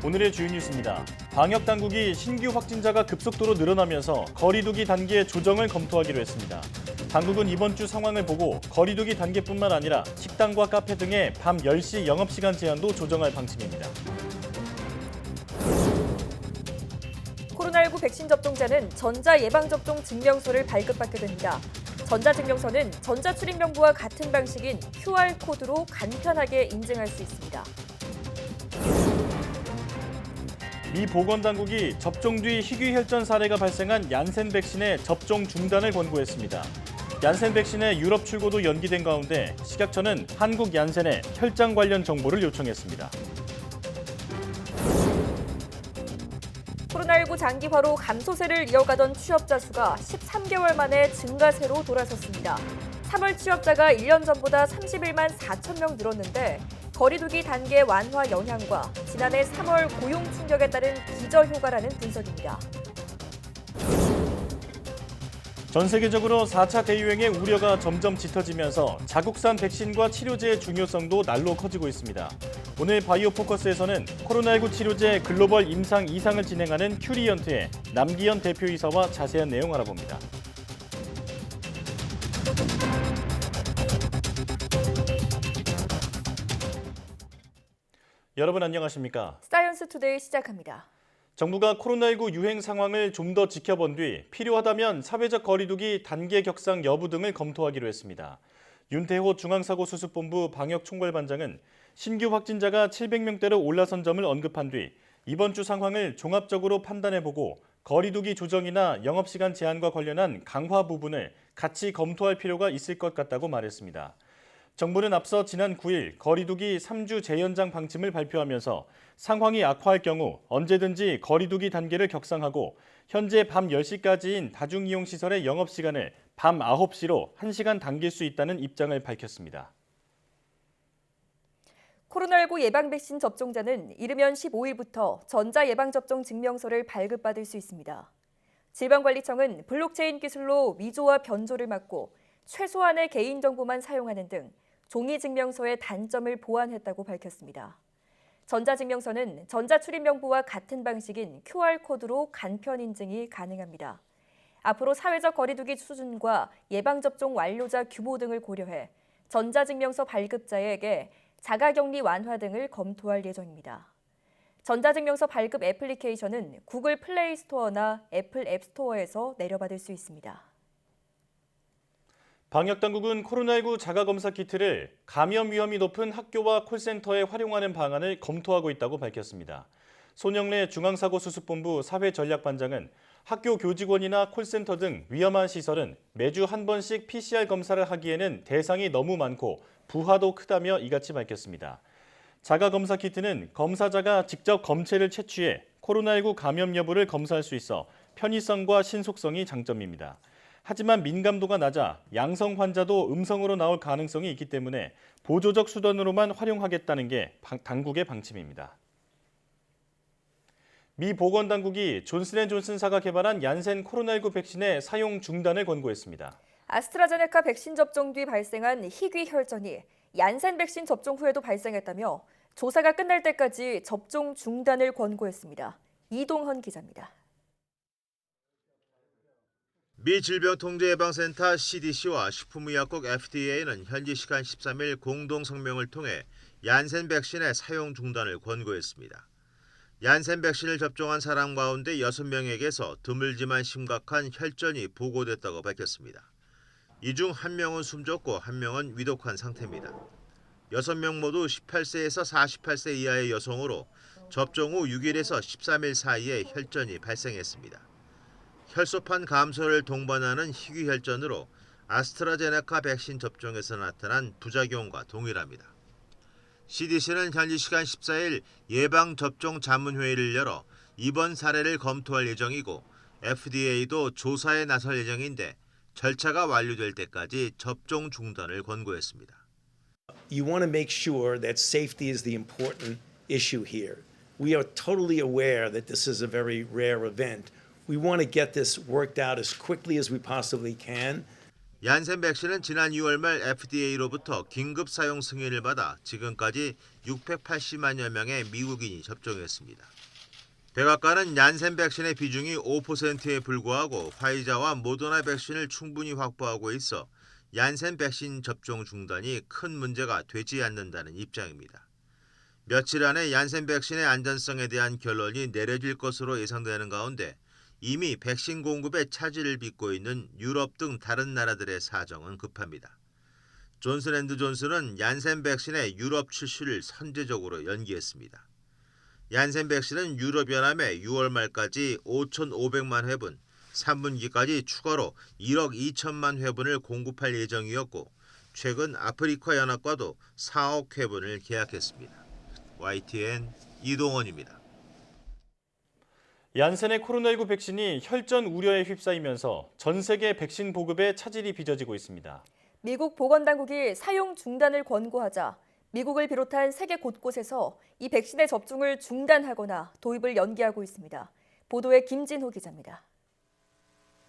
오늘의 주요 뉴스입니다. 방역 당국이 신규 확진자가 급속도로 늘어나면서 거리 두기 단계 조정을 검토하기로 했습니다. 당국은 이번 주 상황을 보고 거리 두기 단계뿐만 아니라 식당과 카페 등의 밤 10시 영업시간 제한도 조정할 방침입니다. 코로나19 백신 접종자는 전자예방접종 증명서를 발급받게 됩니다. 전자증명서는 전자출입명부와 같은 방식인 QR코드로 간편하게 인증할 수 있습니다. 미 보건당국이 접종 뒤 희귀혈전 사례가 발생한 얀센 백신의 접종 중단을 권고했습니다. 얀센 백신의 유럽 출고도 연기된 가운데 식약처는 한국 얀센에 혈장 관련 정보를 요청했습니다. 코로나19 장기화로 감소세를 이어가던 취업자 수가 13개월 만에 증가세로 돌아섰습니다. 3월 취업자가 1년 전보다 31만 4천 명 늘었는데 거리두기 단계 완화 영향과 지난해 3월 고용 충격에 따른 기저효과라는 분석입니다. 전 세계적으로 4차 대유행의 우려가 점점 짙어지면서 자국산 백신과 치료제의 중요성도 날로 커지고 있습니다. 오늘 바이오 포커스에서는 코로나19 치료제 글로벌 임상 2상을 진행하는 큐리언트의 남기현 대표이사와 자세한 내용 알아봅니다. 여러분 안녕하십니까? 사이언스 투데이 시작합니다. 정부가 코로나19 유행 상황을 좀 더 지켜본 뒤 필요하다면 사회적 거리두기 단계 격상 여부 등을 검토하기로 했습니다. 윤태호 중앙사고수습본부 방역총괄반장은 신규 확진자가 700명대로 올라선 점을 언급한 뒤 이번 주 상황을 종합적으로 판단해보고 거리두기 조정이나 영업시간 제한과 관련한 강화 부분을 같이 검토할 필요가 있을 것 같다고 말했습니다. 정부는 앞서 지난 9일 거리두기 3주 재연장 방침을 발표하면서 상황이 악화할 경우 언제든지 거리두기 단계를 격상하고 현재 밤 10시까지인 다중이용시설의 영업시간을 밤 9시로 1시간 당길 수 있다는 입장을 밝혔습니다. 코로나19 예방 백신 접종자는 이르면 15일부터 전자예방접종 증명서를 발급받을 수 있습니다. 질병관리청은 블록체인 기술로 위조와 변조를 막고 최소한의 개인정보만 사용하는 등 종이증명서의 단점을 보완했다고 밝혔습니다. 전자증명서는 전자출입명부와 같은 방식인 QR코드로 간편 인증이 가능합니다. 앞으로 사회적 거리두기 수준과 예방접종 완료자 규모 등을 고려해 전자증명서 발급자에게 자가격리 완화 등을 검토할 예정입니다. 전자증명서 발급 애플리케이션은 구글 플레이 스토어나 애플 앱 스토어에서 내려받을 수 있습니다. 방역당국은 코로나19 자가검사 키트를 감염 위험이 높은 학교와 콜센터에 활용하는 방안을 검토하고 있다고 밝혔습니다. 손영래 중앙사고수습본부 사회전략반장은 학교 교직원이나 콜센터 등 위험한 시설은 매주 한 번씩 PCR 검사를 하기에는 대상이 너무 많고 부하도 크다며 이같이 밝혔습니다. 자가검사 키트는 검사자가 직접 검체를 채취해 코로나19 감염 여부를 검사할 수 있어 편의성과 신속성이 장점입니다. 하지만 민감도가 낮아 양성 환자도 음성으로 나올 가능성이 있기 때문에 보조적 수단으로만 활용하겠다는 게 당국의 방침입니다. 미 보건당국이 존슨앤존슨사가 개발한 얀센 코로나19 백신의 사용 중단을 권고했습니다. 아스트라제네카 백신 접종 뒤 발생한 희귀혈전이 얀센 백신 접종 후에도 발생했다며 조사가 끝날 때까지 접종 중단을 권고했습니다. 이동헌 기자입니다. 미 질병통제예방센터 CDC와 식품의약국 FDA는 현지 시간 13일 공동 성명을 통해 얀센 백신의 사용 중단을 권고했습니다. 얀센 백신을 접종한 사람 가운데 6명에게서 드물지만 심각한 혈전이 보고됐다고 밝혔습니다. 이 중 1명은 숨졌고 1명은 위독한 상태입니다. 6명 모두 18세에서 48세 이하의 여성으로 접종 후 6일에서 13일 사이에 혈전이 발생했습니다. 혈소판 감소를 동반하는 희귀혈전으로 아스트라제네카 백신 접종에서 나타난 부작용과 동일합니다. CDC는 현지 시간 14일 예방접종 자문회의를 열어 이번 사례를 검토할 예정이고 FDA도 조사에 나설 예정인데 절차가 완료될 때까지 접종 중단을 권고했습니다. You want to make sure that safety is the important issue here. We are totally aware that this is a very rare event. We want to get this worked out as quickly as we possibly can. 얀센 백신은 지난 2월 말 FDA로부터 긴급 사용 승인을 받아 지금까지 680만여 명의 미국인이 접종했습니다. 백악관은 얀센 백신의 비중이 5%에 불과하고 화이자와 모더나 백신을 충분히 확보하고 있어 얀센 백신 접종 중단이 큰 문제가 되지 않는다는 입장입니다. 며칠 안에 얀센 백신의 안전성에 대한 결론이 내려질 것으로 예상되는 가운데 이미 백신 공급에 차질을 빚고 있는 유럽 등 다른 나라들의 사정은 급합니다. 존슨앤드존슨은 얀센 백신의 유럽 출시를 선제적으로 연기했습니다. 얀센 백신은 유럽연합에 6월 말까지 5,500만 회분, 3분기까지 추가로 1억 2천만 회분을 공급할 예정이었고 최근 아프리카 연합과도 4억 회분을 계약했습니다. YTN 이동원입니다. 얀센의 코로나19 백신이 혈전 우려에 휩싸이면서 전 세계 백신 보급에 차질이 빚어지고 있습니다. 미국 보건당국이 사용 중단을 권고하자 미국을 비롯한 세계 곳곳에서 이 백신의 접종을 중단하거나 도입을 연기하고 있습니다. 보도에 김진호 기자입니다.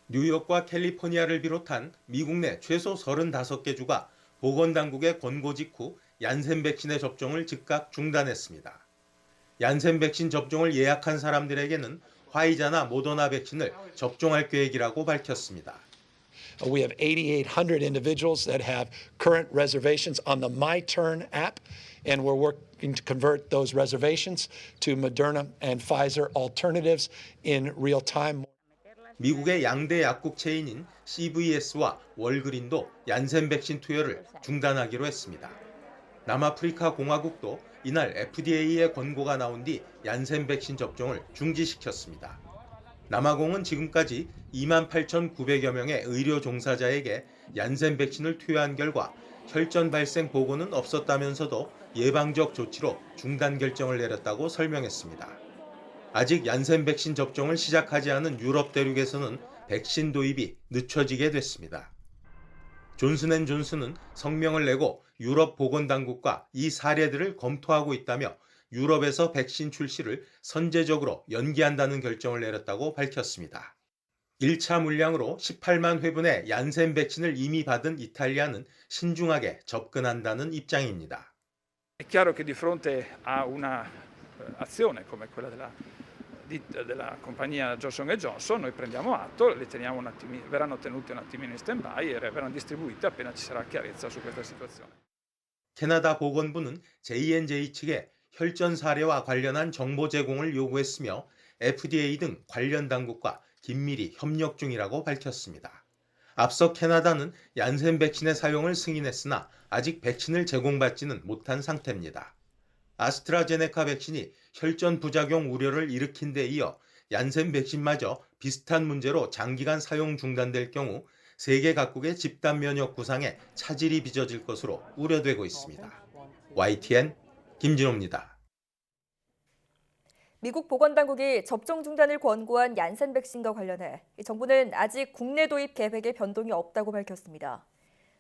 뉴욕과 캘리포니아를 비롯한 미국 내 최소 35개 주가 보건당국의 권고 직후 얀센 백신의 접종을 즉각 중단했습니다. 얀센 백신 접종을 예약한 사람들에게는 화이자나 모더나 백신을 접종할 계획이라고 밝혔습니다. We have 8,800 individuals that have current reservations on the My Turn app, and we're working to convert those reservations to Moderna and Pfizer alternatives in real time. 미국의 양대 약국 체인인 CVS와 월그린도 얀센 백신 투여를 중단하기로 했습니다. 남아프리카 공화국도 이날 FDA의 권고가 나온 뒤 얀센 백신 접종을 중지시켰습니다. 남아공은 지금까지 28,900여 명의 의료 종사자에게 얀센 백신을 투여한 결과 혈전 발생 보고는 없었다면서도 예방적 조치로 중단 결정을 내렸다고 설명했습니다. 아직 얀센 백신 접종을 시작하지 않은 유럽 대륙에서는 백신 도입이 늦춰지게 됐습니다. 존슨앤존슨은 성명을 내고 유럽 보건당국과 이 사례들을 검토하고 있다며 유럽에서 백신 출시를 선제적으로 연기한다는 결정을 내렸다고 밝혔습니다. 1차 물량으로 18만 회분의 얀센 백신을 이미 받은 이탈리아는 신중하게 접근한다는 입장입니다. È chiaro che di fronte a una azione come quella della compagnia Johnson & Johnson noi prendiamo atto, le teniamo un attimino, verranno tenute un attimino in stand-by e verranno distribuite appena ci sarà chiarezza su questa situazione. 캐나다 보건부는 J&J 측에 혈전 사례와 관련한 정보 제공을 요구했으며 FDA 등 관련 당국과 긴밀히 협력 중이라고 밝혔습니다. 앞서 캐나다는 얀센 백신의 사용을 승인했으나 아직 백신을 제공받지는 못한 상태입니다. 아스트라제네카 백신이 혈전 부작용 우려를 일으킨 데 이어 얀센 백신마저 비슷한 문제로 장기간 사용 중단될 경우 세계 각국의 집단 면역 구상에 차질이 빚어질 것으로 우려되고 있습니다. YTN 김진호입니다. 미국 보건당국이 접종 중단을 권고한 얀센 백신과 관련해 정부는 아직 국내 도입 계획에 변동이 없다고 밝혔습니다.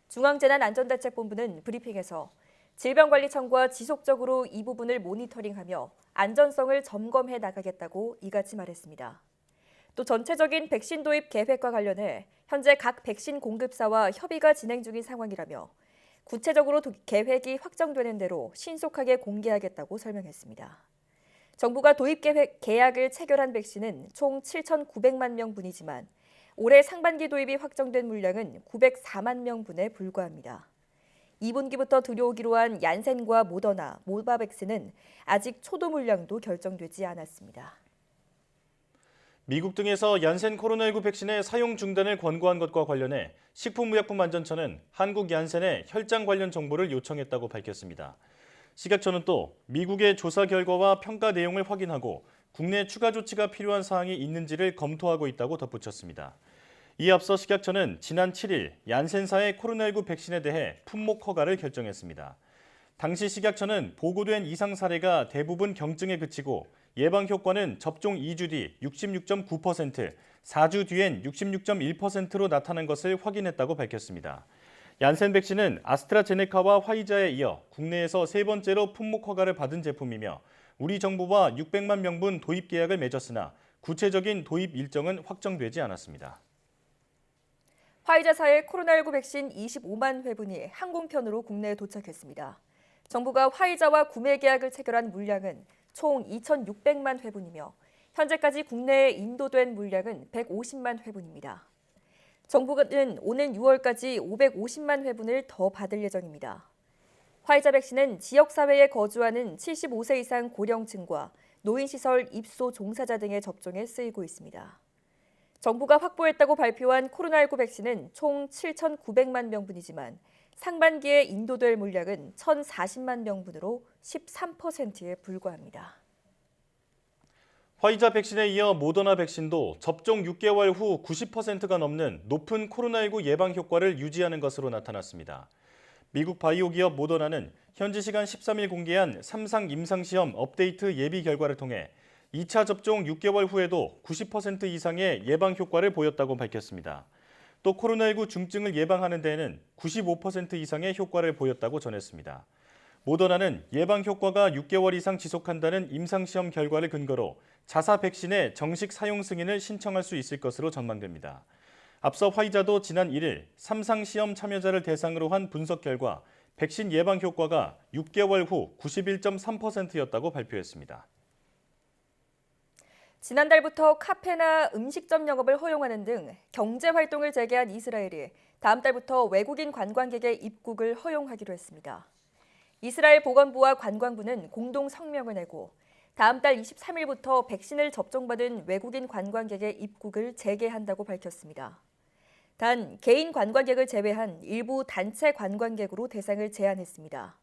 중앙재난안전대책본부는 브리핑에서 질병관리청과 지속적으로 이 부분을 모니터링하며 안전성을 점검해 나가겠다고 이같이 말했습니다. 또 전체적인 백신 도입 계획과 관련해 현재 각 백신 공급사와 협의가 진행 중인 상황이라며 구체적으로 계획이 확정되는 대로 신속하게 공개하겠다고 설명했습니다. 정부가 도입 계약을 체결한 백신은 총 7,900만 명분이지만 올해 상반기 도입이 확정된 물량은 904만 명분에 불과합니다. 2분기부터 들여오기로 한 얀센과 모더나, 모바백스는 아직 초도 물량도 결정되지 않았습니다. 미국 등에서 얀센 코로나19 백신의 사용 중단을 권고한 것과 관련해 식품의약품안전처는 한국 얀센에 혈장 관련 정보를 요청했다고 밝혔습니다. 식약처는 또 미국의 조사 결과와 평가 내용을 확인하고 국내 추가 조치가 필요한 사항이 있는지를 검토하고 있다고 덧붙였습니다. 이에 앞서 식약처는 지난 7일 얀센사의 코로나19 백신에 대해 품목 허가를 결정했습니다. 당시 식약처는 보고된 이상 사례가 대부분 경증에 그치고 예방 효과는 접종 2주 뒤 66.9%, 4주 뒤엔 66.1%로 나타난 것을 확인했다고 밝혔습니다. 얀센 백신은 아스트라제네카와 화이자에 이어 국내에서 세 번째로 품목 허가를 받은 제품이며 우리 정부와 600만 명분 도입 계약을 맺었으나 구체적인 도입 일정은 확정되지 않았습니다. 화이자사의 코로나19 백신 25만 회분이 항공편으로 국내에 도착했습니다. 정부가 화이자와 구매 계약을 체결한 물량은 총 2,600만 회분이며 현재까지 국내에 인도된 물량은 150만 회분입니다. 정부는 오는 6월까지 550만 회분을 더 받을 예정입니다. 화이자 백신은 지역사회에 거주하는 75세 이상 고령층과 노인시설 입소 종사자 등의 접종에 쓰이고 있습니다. 정부가 확보했다고 발표한 코로나19 백신은 총 7,900만 명분이지만 상반기에 인도될 물량은 1,040만 명분으로 13%에 불과합니다. 화이자 백신에 이어 모더나 백신도 접종 6개월 후 90%가 넘는 높은 코로나19 예방 효과를 유지하는 것으로 나타났습니다. 미국 바이오 기업 모더나는 현지 시간 13일 공개한 3상 임상시험 업데이트 예비 결과를 통해 2차 접종 6개월 후에도 90% 이상의 예방 효과를 보였다고 밝혔습니다. 또 코로나19 중증을 예방하는 데에는 95% 이상의 효과를 보였다고 전했습니다. 모더나는 예방 효과가 6개월 이상 지속한다는 임상시험 결과를 근거로 자사 백신의 정식 사용 승인을 신청할 수 있을 것으로 전망됩니다. 앞서 화이자도 지난 1일 3상 시험 참여자를 대상으로 한 분석 결과 백신 예방 효과가 6개월 후 91.3%였다고 발표했습니다. 지난달부터 카페나 음식점 영업을 허용하는 등 경제 활동을 재개한 이스라엘이 다음 달부터 외국인 관광객의 입국을 허용하기로 했습니다. 이스라엘 보건부와 관광부는 공동 성명을 내고 다음 달 23일부터 백신을 접종받은 외국인 관광객의 입국을 재개한다고 밝혔습니다. 단 개인 관광객을 제외한 일부 단체 관광객으로 대상을 제한했습니다.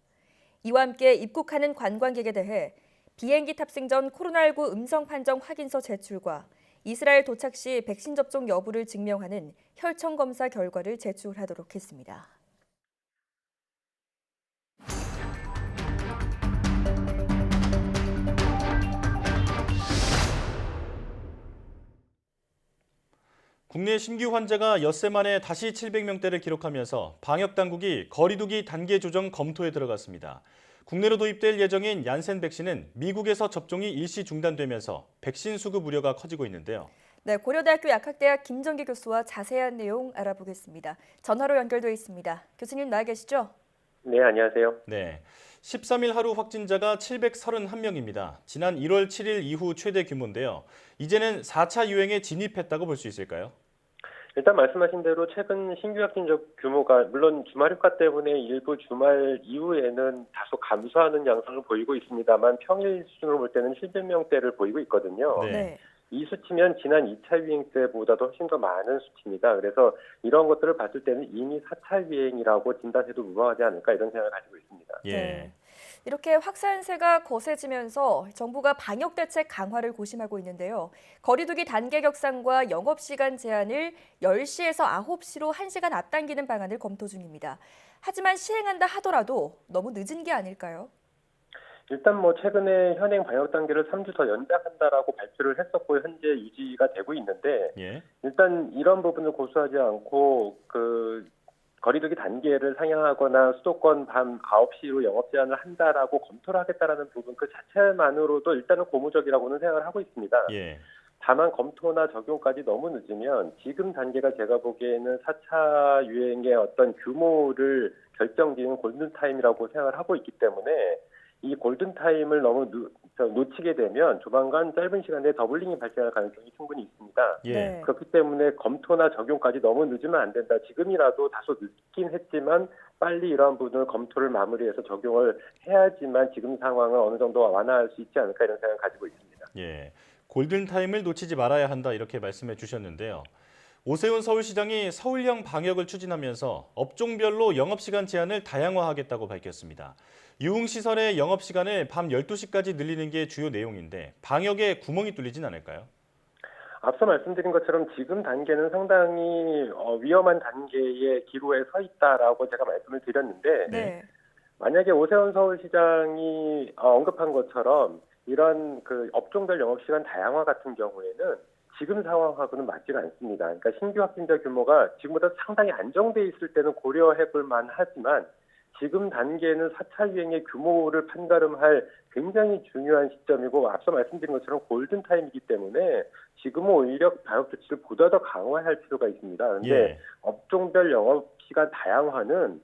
이와 함께 입국하는 관광객에 대해 비행기 탑승 전 코로나19 음성 판정 확인서 제출과 이스라엘 도착 시 백신 접종 여부를 증명하는 혈청 검사 결과를 제출하도록 했습니다. 국내 신규 환자가 엿새 만에 다시 700명대를 기록하면서 방역당국이 거리두기 단계 조정 검토에 들어갔습니다. 국내로 도입될 예정인 얀센 백신은 미국에서 접종이 일시 중단되면서 백신 수급 우려가 커지고 있는데요. 네, 고려대학교 약학대학 김정기 교수와 자세한 내용 알아보겠습니다. 전화로 연결돼 있습니다. 교수님 나와 계시죠? 네, 안녕하세요. 네, 13일 하루 확진자가 731명입니다. 지난 1월 7일 이후 최대 규모인데요. 이제는 4차 유행에 진입했다고 볼 수 있을까요? 일단 말씀하신 대로 최근 신규 확진자 규모가 물론 주말 휴가 때문에 일부 주말 이후에는 다소 감소하는 양상을 보이고 있습니다만 평일 수준으로 볼 때는 700명대를 보이고 있거든요. 네. 이 수치면 지난 2차 유행 때보다도 훨씬 더 많은 수치입니다. 그래서 이런 것들을 봤을 때는 이미 4차 유행이라고 진단해도 무방하지 않을까 이런 생각을 가지고 있습니다. 예. 네. 이렇게 확산세가 거세지면서 정부가 방역 대책 강화를 고심하고 있는데요. 거리두기 단계 격상과 영업시간 제한을 10시에서 9시로 1시간 앞당기는 방안을 검토 중입니다. 하지만 시행한다 하더라도 너무 늦은 게 아닐까요? 일단 최근에 현행 방역 단계를 3주 더 연장한다라고 발표를 했었고 현재 유지가 되고 있는데 예. 일단 이런 부분을 고수하지 않고 거리두기 단계를 상향하거나 수도권 밤 9시로 영업 제한을 한다라고 검토를 하겠다라는 부분 그 자체만으로도 일단은 고무적이라고는 생각을 하고 있습니다. 예. 다만 검토나 적용까지 너무 늦으면 지금 단계가 제가 보기에는 4차 유행의 어떤 규모를 결정짓는 골든타임이라고 생각을 하고 있기 때문에 이 골든타임을 너무 놓치게 되면 조만간 짧은 시간 내에 더블링이 발생할 가능성이 충분히 있습니다. 예. 네. 그렇기 때문에 검토나 적용까지 너무 늦으면 안 된다. 지금이라도 다소 늦긴 했지만 빨리 이러한 부분을 검토를 마무리해서 적용을 해야지만 지금 상황을 어느 정도 완화할 수 있지 않을까 이런 생각을 가지고 있습니다. 예. 골든타임을 놓치지 말아야 한다 이렇게 말씀해 주셨는데요. 오세훈 서울시장이 서울형 방역을 추진하면서 업종별로 영업시간 제한을 다양화하겠다고 밝혔습니다. 유흥시설의 영업시간을 밤 12시까지 늘리는 게 주요 내용인데 방역에 구멍이 뚫리진 않을까요? 앞서 말씀드린 것처럼 지금 단계는 상당히 위험한 단계의 기로에 서 있다라고 제가 말씀을 드렸는데 네. 만약에 오세훈 서울시장이 언급한 것처럼 이런 업종별 영업시간 다양화 같은 경우에는 지금 상황하고는 맞지가 않습니다. 그러니까 신규 확진자 규모가 지금보다 상당히 안정돼 있을 때는 고려해 볼 만하지만 지금 단계는 4차 유행의 규모를 판가름할 굉장히 중요한 시점이고 앞서 말씀드린 것처럼 골든타임이기 때문에 지금은 오히려 방역 조치를 보다 더 강화할 필요가 있습니다. 그런데 예. 업종별 영업시간 다양화는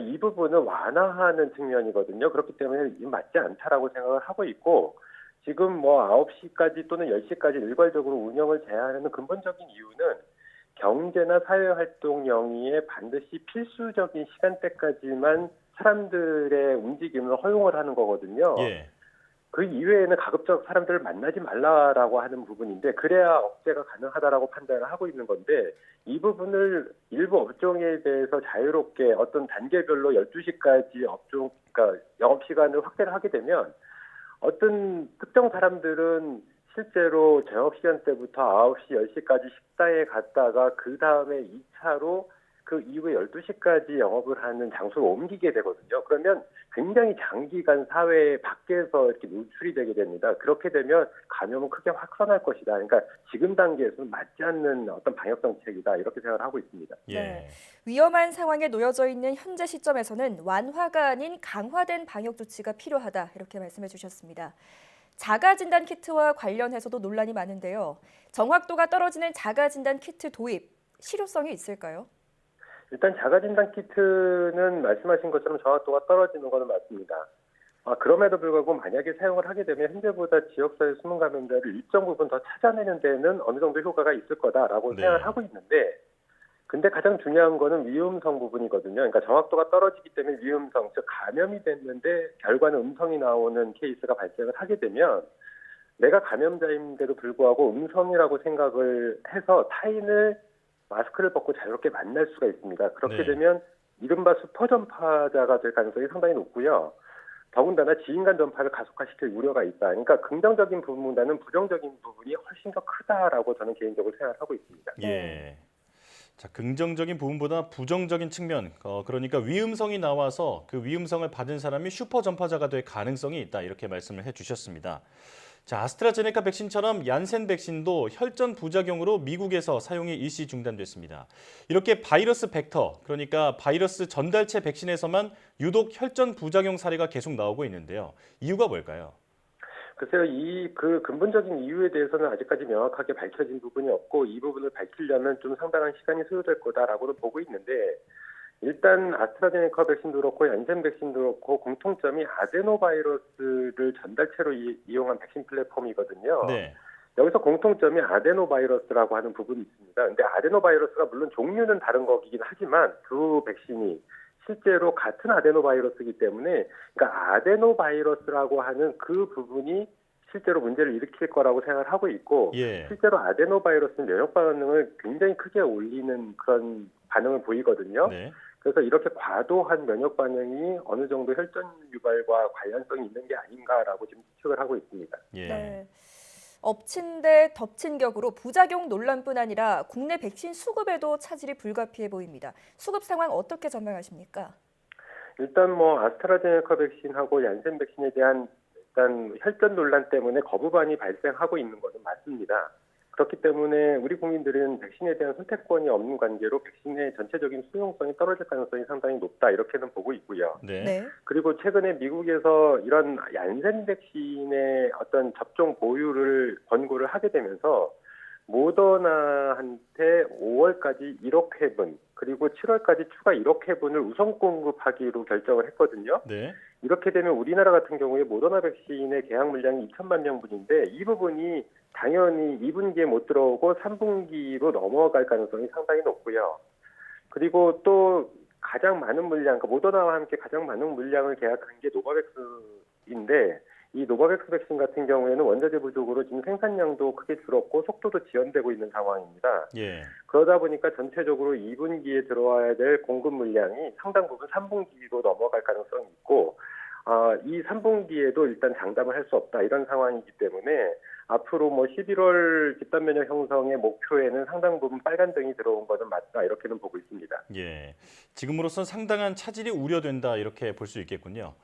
이 부분을 완화하는 측면이거든요. 그렇기 때문에 이 맞지 않다라고 생각을 하고 있고 지금 뭐 9시까지 또는 10시까지 일괄적으로 운영을 제한하는 근본적인 이유는 경제나 사회활동 영위에 반드시 필수적인 시간대까지만 사람들의 움직임을 허용을 하는 거거든요. 예. 그 이외에는 가급적 사람들을 만나지 말라라고 하는 부분인데 그래야 억제가 가능하다라고 판단을 하고 있는 건데 이 부분을 일부 업종에 대해서 자유롭게 어떤 단계별로 12시까지 그러니까 영업시간을 확대를 하게 되면 어떤 특정 사람들은 실제로 저녁시간대부터 9시, 10시까지 식당에 갔다가 그 다음에 2차로 그 이후에 12시까지 영업을 하는 장소로 옮기게 되거든요. 그러면 굉장히 장기간 사회 밖에서 이렇게 노출이 되게 됩니다. 그렇게 되면 감염은 크게 확산할 것이다. 그러니까 지금 단계에서는 맞지 않는 어떤 방역 정책이다. 이렇게 생각을 하고 있습니다. 예. 네. 위험한 상황에 놓여져 있는 현재 시점에서는 완화가 아닌 강화된 방역 조치가 필요하다. 이렇게 말씀해 주셨습니다. 자가진단 키트와 관련해서도 논란이 많은데요. 정확도가 떨어지는 자가진단 키트 도입, 실효성이 있을까요? 일단 자가진단 키트는 말씀하신 것처럼 정확도가 떨어지는 것은 맞습니다. 그럼에도 불구하고 만약에 사용을 하게 되면 현재보다 지역사회 숨은 감염자를 일정 부분 더 찾아내는 데는 어느 정도 효과가 있을 거다라고 네. 생각을 하고 있는데 근데 가장 중요한 거는 위험성 부분이거든요. 그러니까 정확도가 떨어지기 때문에 위험성, 즉 감염이 됐는데 결과는 음성이 나오는 케이스가 발생을 하게 되면 내가 감염자인데도 불구하고 음성이라고 생각을 해서 타인을 마스크를 벗고 자유롭게 만날 수가 있습니다. 그렇게 네. 되면 이른바 슈퍼 전파자가 될 가능성이 상당히 높고요. 더군다나 지인 간 전파를 가속화시킬 우려가 있다. 그러니까 긍정적인 부분보다는 부정적인 부분이 훨씬 더 크다라고 저는 개인적으로 생각하고 있습니다. 예. 자, 긍정적인 부분보다 부정적인 측면, 그러니까 위음성이 나와서 그 위음성을 받은 사람이 슈퍼 전파자가 될 가능성이 있다. 이렇게 말씀을 해주셨습니다. 자, 아스트라제네카 백신처럼 얀센 백신도 혈전 부작용으로 미국에서 사용이 일시 중단됐습니다. 이렇게 바이러스 벡터, 그러니까 바이러스 전달체 백신에서만 유독 혈전 부작용 사례가 계속 나오고 있는데요. 이유가 뭘까요? 글쎄요, 그 근본적인 이유에 대해서는 아직까지 명확하게 밝혀진 부분이 없고 이 부분을 밝히려면 좀 상당한 시간이 소요될 거다라고는 보고 있는데 일단 아스트라제네카 백신도 그렇고 얀센 백신도 그렇고 공통점이 아데노바이러스를 전달체로 이용한 백신 플랫폼이거든요. 네. 여기서 공통점이 아데노바이러스라고 하는 부분이 있습니다. 근데 아데노바이러스가 물론 종류는 다른 거긴 하지만 두 백신이 실제로 같은 아데노바이러스이기 때문에 그러니까 아데노바이러스라고 하는 그 부분이 실제로 문제를 일으킬 거라고 생각을 하고 있고 예. 실제로 아데노바이러스는 면역 반응을 굉장히 크게 올리는 그런 반응을 보이거든요. 네. 그래서 이렇게 과도한 면역 반응이 어느 정도 혈전 유발과 관련성이 있는 게 아닌가라고 지금 추측을 하고 있습니다. 예. 네. 엎친 데 덮친 격으로 부작용 논란뿐 아니라 국내 백신 수급에도 차질이 불가피해 보입니다. 수급 상황 어떻게 전망하십니까? 일단 뭐 아스트라제네카 백신하고 얀센 백신에 대한 일단 혈전 논란 때문에 거부반이 발생하고 있는 것은 맞습니다. 그렇기 때문에 우리 국민들은 백신에 대한 선택권이 없는 관계로 백신의 전체적인 수용성이 떨어질 가능성이 상당히 높다 이렇게는 보고 있고요. 네. 네. 그리고 최근에 미국에서 이런 얀센 백신의 어떤 접종 보유를 권고를 하게 되면서 모더나한테 5월까지 1억 회분 그리고 7월까지 추가 1억 회분을 우선 공급하기로 결정을 했거든요. 네. 이렇게 되면 우리나라 같은 경우에 모더나 백신의 계약 물량이 2천만 명분인데 이 부분이 당연히 2분기에 못 들어오고 3분기로 넘어갈 가능성이 상당히 높고요. 그리고 또 가장 많은 물량, 그러니까 모더나와 함께 가장 많은 물량을 계약한 게 노바백스인데 이 노바백스 백신 같은 경우에는 원자재 부족으로 지금 생산량도 크게 줄었고 속도도 지연되고 있는 상황입니다. 예. 그러다 보니까 전체적으로 2분기에 들어와야 될 공급 물량이 상당 부분 3분기로 넘어갈 가능성이 있고 이 3분기에도 일단 장담을 할 수 없다 이런 상황이기 때문에 앞으로 뭐 11월 집단 면역 형성의 목표에는 상당 부분 빨간 등이 들어온 것은 맞다 이렇게는 보고 있습니다. 예. 지금으로선 상당한 차질이 우려된다 이렇게 볼 수 있겠군요.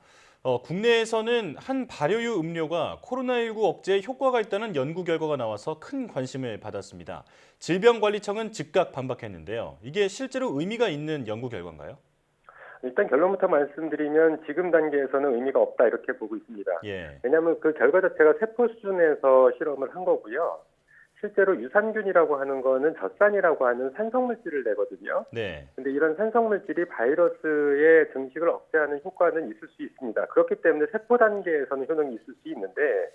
국내에서는 한 발효유 음료가 코로나19 억제에 효과가 있다는 연구 결과가 나와서 큰 관심을 받았습니다. 질병관리청은 즉각 반박했는데요. 이게 실제로 의미가 있는 연구 결과인가요? 일단 결론부터 말씀드리면 지금 단계에서는 의미가 없다 이렇게 보고 있습니다. 예. 왜냐하면 그 결과 자체가 세포 수준에서 실험을 한 거고요. 실제로 유산균이라고 하는 거는 젖산이라고 하는 산성물질을 내거든요. 네. 근데 이런 산성물질이 바이러스의 증식을 억제하는 효과는 있을 수 있습니다. 그렇기 때문에 세포 단계에서는 효능이 있을 수 있는데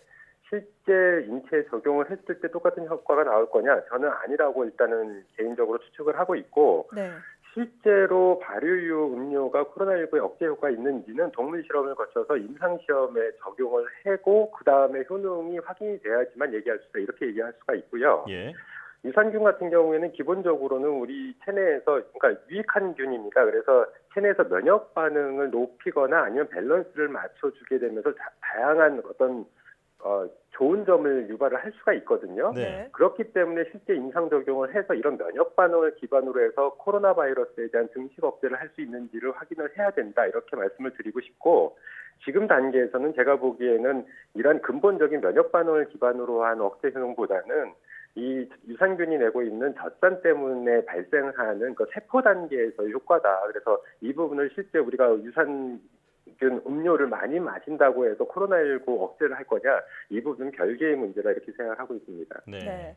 실제 인체에 적용을 했을 때 똑같은 효과가 나올 거냐? 저는 아니라고 일단은 개인적으로 추측을 하고 있고 네. 실제로 발효유 음료가 코로나19에 억제 효과가 있는지는 동물 실험을 거쳐서 임상 시험에 적용을 하고 그 다음에 효능이 확인이 돼야지만 얘기할 수가 이렇게 얘기할 수가 있고요. 예. 유산균 같은 경우에는 기본적으로는 우리 체내에서 그러니까 유익한 균입니다. 그래서 체내에서 면역 반응을 높이거나 아니면 밸런스를 맞춰주게 되면서 다양한 어떤 좋은 점을 유발을 할 수가 있거든요. 네. 그렇기 때문에 실제 임상 적용을 해서 이런 면역 반응을 기반으로 해서 코로나 바이러스에 대한 증식 억제를 할 수 있는지를 확인을 해야 된다 이렇게 말씀을 드리고 싶고 지금 단계에서는 제가 보기에는 이런 근본적인 면역 반응을 기반으로 한 억제 효능보다는 이 유산균이 내고 있는 젖산 때문에 발생하는 그 세포 단계에서의 효과다. 그래서 이 부분을 실제 우리가 유산균 음료를 많이 마신다고 해서 코로나19 억제를 할 거냐 이 부분은 별개의 문제다 이렇게 생각하고 있습니다. 네. 네.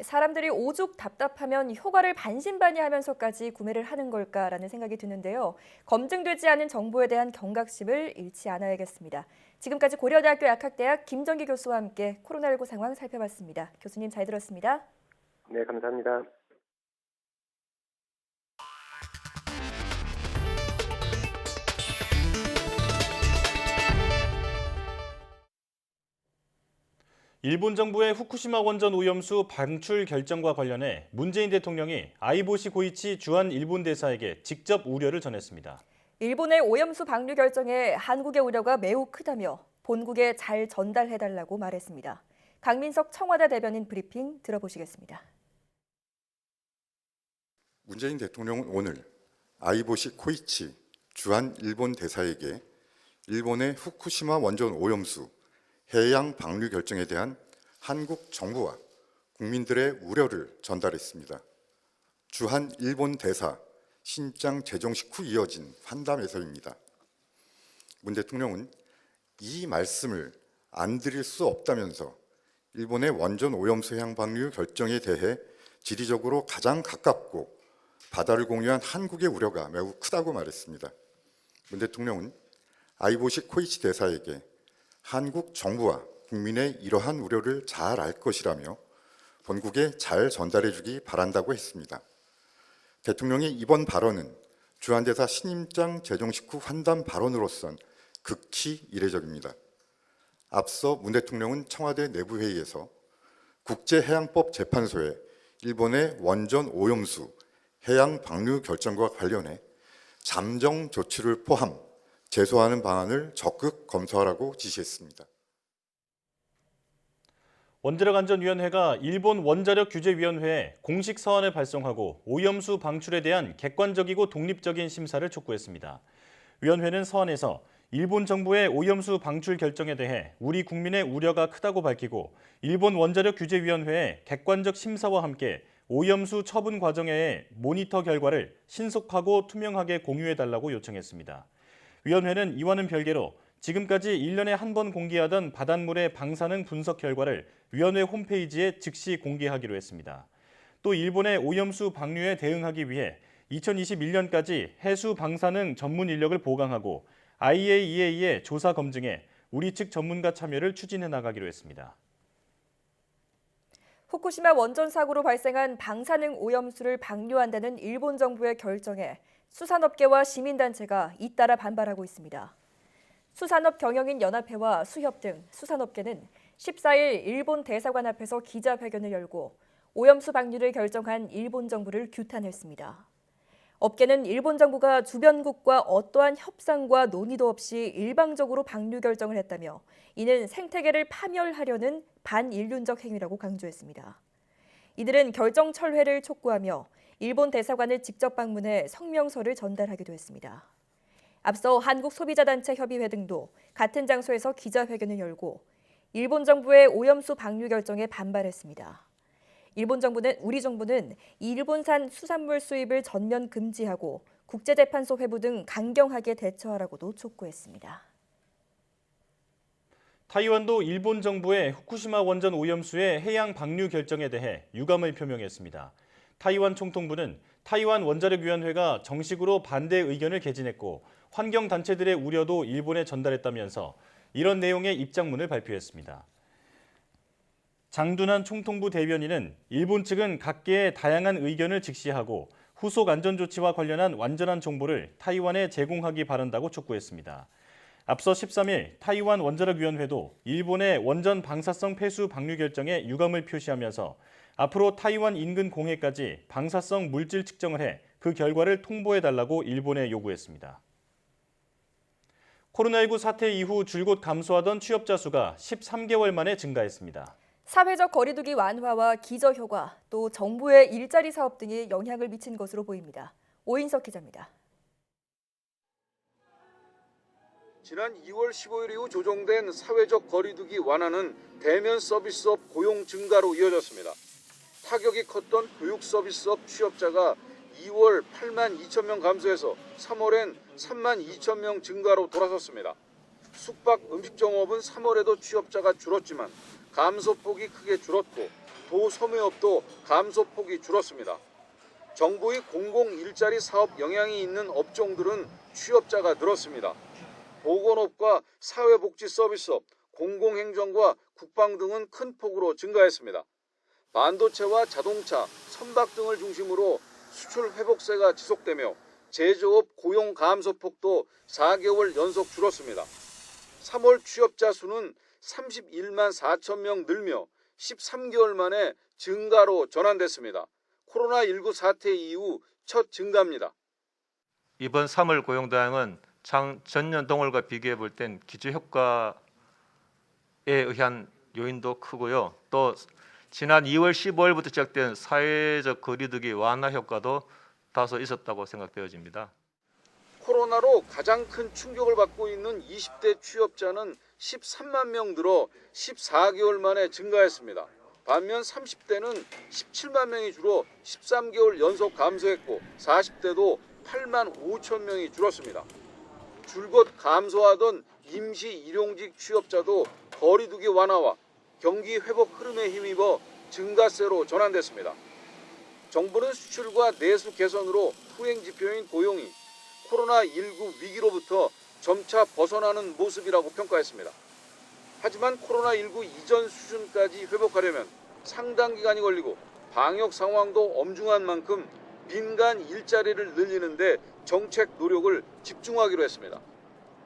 사람들이 오죽 답답하면 효과를 반신반의하면서까지 구매를 하는 걸까라는 생각이 드는데요. 검증되지 않은 정보에 대한 경각심을 잃지 않아야겠습니다. 지금까지 고려대학교 약학대학 김정기 교수와 함께 코로나19 상황 살펴봤습니다. 교수님 잘 들었습니다. 네, 감사합니다. 일본 정부의 후쿠시마 원전 오염수 방출 결정과 관련해 문재인 대통령이 아이보시 고이치 주한 일본 대사에게 직접 우려를 전했습니다. 일본의 오염수 방류 결정에 한국의 우려가 매우 크다며 본국에 잘 전달해달라고 말했습니다. 강민석 청와대 대변인 브리핑 들어보시겠습니다. 문재인 대통령은 오늘 아이보시 코이치 주한 일본 대사에게 일본의 후쿠시마 원전 오염수 해양 방류 결정에 대한 한국 정부와 국민들의 우려를 전달했습니다. 주한 일본 대사 신장 재정식 후 이어진 환담에서입니다. 문 대통령은 이 말씀을 안 드릴 수 없다면서 일본의 원전 오염수 해양 방류 결정에 대해 지리적으로 가장 가깝고 바다를 공유한 한국의 우려가 매우 크다고 말했습니다. 문 대통령은 아이보시 코이치 대사에게 한국 정부와 국민의 이러한 우려를 잘 알 것이라며 본국에 잘 전달해 주기 바란다고 했습니다. 대통령의 이번 발언은 주한대사 신임장 재정식 후 환담 발언으로선 극히 이례적입니다. 앞서 문 대통령은 청와대 내부회의에서 국제해양법 재판소에 일본의 원전 오염수 해양 방류 결정과 관련해 잠정 조치를 포함 제소하는 방안을 적극 검토하라고 지시했습니다. 원자력안전위원회가 일본 원자력규제위원회에 공식 서한을 발송하고 오염수 방출에 대한 객관적이고 독립적인 심사를 촉구했습니다. 위원회는 서한에서 일본 정부의 오염수 방출 결정에 대해 우리 국민의 우려가 크다고 밝히고 일본 원자력규제위원회의 객관적 심사와 함께 오염수 처분 과정의 모니터 결과를 신속하고 투명하게 공유해달라고 요청했습니다. 위원회는 이와는 별개로 지금까지 1년에 한 번 공개하던 바닷물의 방사능 분석 결과를 위원회 홈페이지에 즉시 공개하기로 했습니다. 또 일본의 오염수 방류에 대응하기 위해 2021년까지 해수 방사능 전문 인력을 보강하고 IAEA의 조사 검증에 우리 측 전문가 참여를 추진해 나가기로 했습니다. 후쿠시마 원전 사고로 발생한 방사능 오염수를 방류한다는 일본 정부의 결정에 수산업계와 시민단체가 잇따라 반발하고 있습니다. 수산업 경영인 연합회와 수협 등 수산업계는 14일 일본 대사관 앞에서 기자회견을 열고 오염수 방류를 결정한 일본 정부를 규탄했습니다. 업계는 일본 정부가 주변국과 어떠한 협상과 논의도 없이 일방적으로 방류 결정을 했다며 이는 생태계를 파멸하려는 반인륜적 행위라고 강조했습니다. 이들은 결정 철회를 촉구하며 일본 대사관을 직접 방문해 성명서를 전달하기도 했습니다. 앞서 한국소비자단체협의회 등도 같은 장소에서 기자회견을 열고 일본 정부의 오염수 방류 결정에 반발했습니다. 우리 정부는 일본산 수산물 수입을 전면 금지하고 국제재판소 회부 등 강경하게 대처하라고도 촉구했습니다. 타이완도 일본 정부의 후쿠시마 원전 오염수의 해양 방류 결정에 대해 유감을 표명했습니다. 타이완 총통부는 타이완 원자력위원회가 정식으로 반대 의견을 개진했고 환경단체들의 우려도 일본에 전달했다면서 이런 내용의 입장문을 발표했습니다. 장둔한 총통부 대변인은 일본 측은 각계의 다양한 의견을 직시하고 후속 안전조치와 관련한 완전한 정보를 타이완에 제공하기 바란다고 촉구했습니다. 앞서 13일 타이완 원자력위원회도 일본의 원전 방사성 폐수 방류 결정에 유감을 표시하면서 앞으로 타이완 인근 공해까지 방사성 물질 측정을 해 그 결과를 통보해달라고 일본에 요구했습니다. 코로나19 사태 이후 줄곧 감소하던 취업자 수가 13개월 만에 증가했습니다. 사회적 거리두기 완화와 기저효과, 또 정부의 일자리 사업 등이 영향을 미친 것으로 보입니다. 오인석 기자입니다. 지난 2월 15일 이후 조정된 사회적 거리두기 완화는 대면 서비스업 고용 증가로 이어졌습니다. 타격이 컸던 교육 서비스업 취업자가 2월 8만 2천 명 감소해서 3월엔 3만 2천 명 증가로 돌아섰습니다. 숙박 음식점업은 3월에도 취업자가 줄었지만 감소폭이 크게 줄었고 도소매업도 감소폭이 줄었습니다. 정부의 공공 일자리 사업 영향이 있는 업종들은 취업자가 늘었습니다. 보건업과 사회복지 서비스업, 공공행정과 국방 등은 큰 폭으로 증가했습니다. 반도체와 자동차, 선박 등을 중심으로 수출 회복세가 지속되며 제조업 고용 감소폭도 4개월 연속 줄었습니다. 3월 취업자 수는 31만 4천 명 늘며 13개월 만에 증가로 전환됐습니다. 코로나19 사태 이후 첫 증가입니다. 이번 3월 고용다양은 전년 동월과 비교해 볼 땐 기저효과에 의한 요인도 크고요. 또 지난 2월 15일부터 시작된 사회적 거리두기 완화 효과도 다소 있었다고 생각되어집니다. 코로나로 가장 큰 충격을 받고 있는 20대 취업자는 13만 명 늘어 14개월 만에 증가했습니다. 반면 30대는 17만 명이 줄어 13개월 연속 감소했고 40대도 8만 5천 명이 줄었습니다. 줄곧 감소하던 임시 일용직 취업자도 거리두기 완화와 경기 회복 흐름에 힘입어 증가세로 전환됐습니다. 정부는 수출과 내수 개선으로 후행 지표인 고용이 코로나19 위기로부터 점차 벗어나는 모습이라고 평가했습니다. 하지만 코로나19 이전 수준까지 회복하려면 상당 기간이 걸리고 방역 상황도 엄중한 만큼 민간 일자리를 늘리는 데 정책 노력을 집중하기로 했습니다.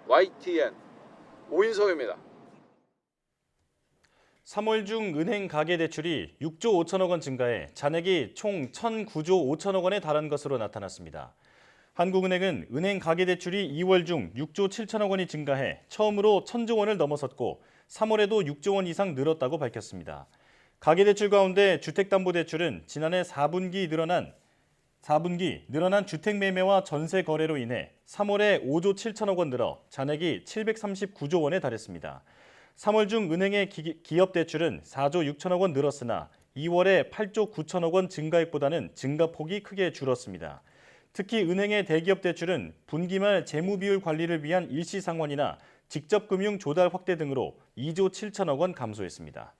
YTN 오인석입니다. 3월 중 은행 가계대출이 6조 5천억 원 증가해 잔액이 총 1,009조 5천억 원에 달한 것으로 나타났습니다. 한국은행은 은행 가계대출이 2월 중 6조 7천억 원이 증가해 처음으로 1,000조 원을 넘어섰고 3월에도 6조 원 이상 늘었다고 밝혔습니다. 가계대출 가운데 주택담보대출은 지난해 4분기 늘어난 주택 매매와 전세 거래로 인해 3월에 5조 7천억 원 늘어 잔액이 739조 원에 달했습니다. 3월 중 은행의 기업 대출은 4조 6천억 원 늘었으나 2월에 8조 9천억 원 증가액보다는 증가폭이 크게 줄었습니다. 특히 은행의 대기업 대출은 분기 말 재무 비율 관리를 위한 일시 상환이나 직접 금융 조달 확대 등으로 2조 7천억 원 감소했습니다.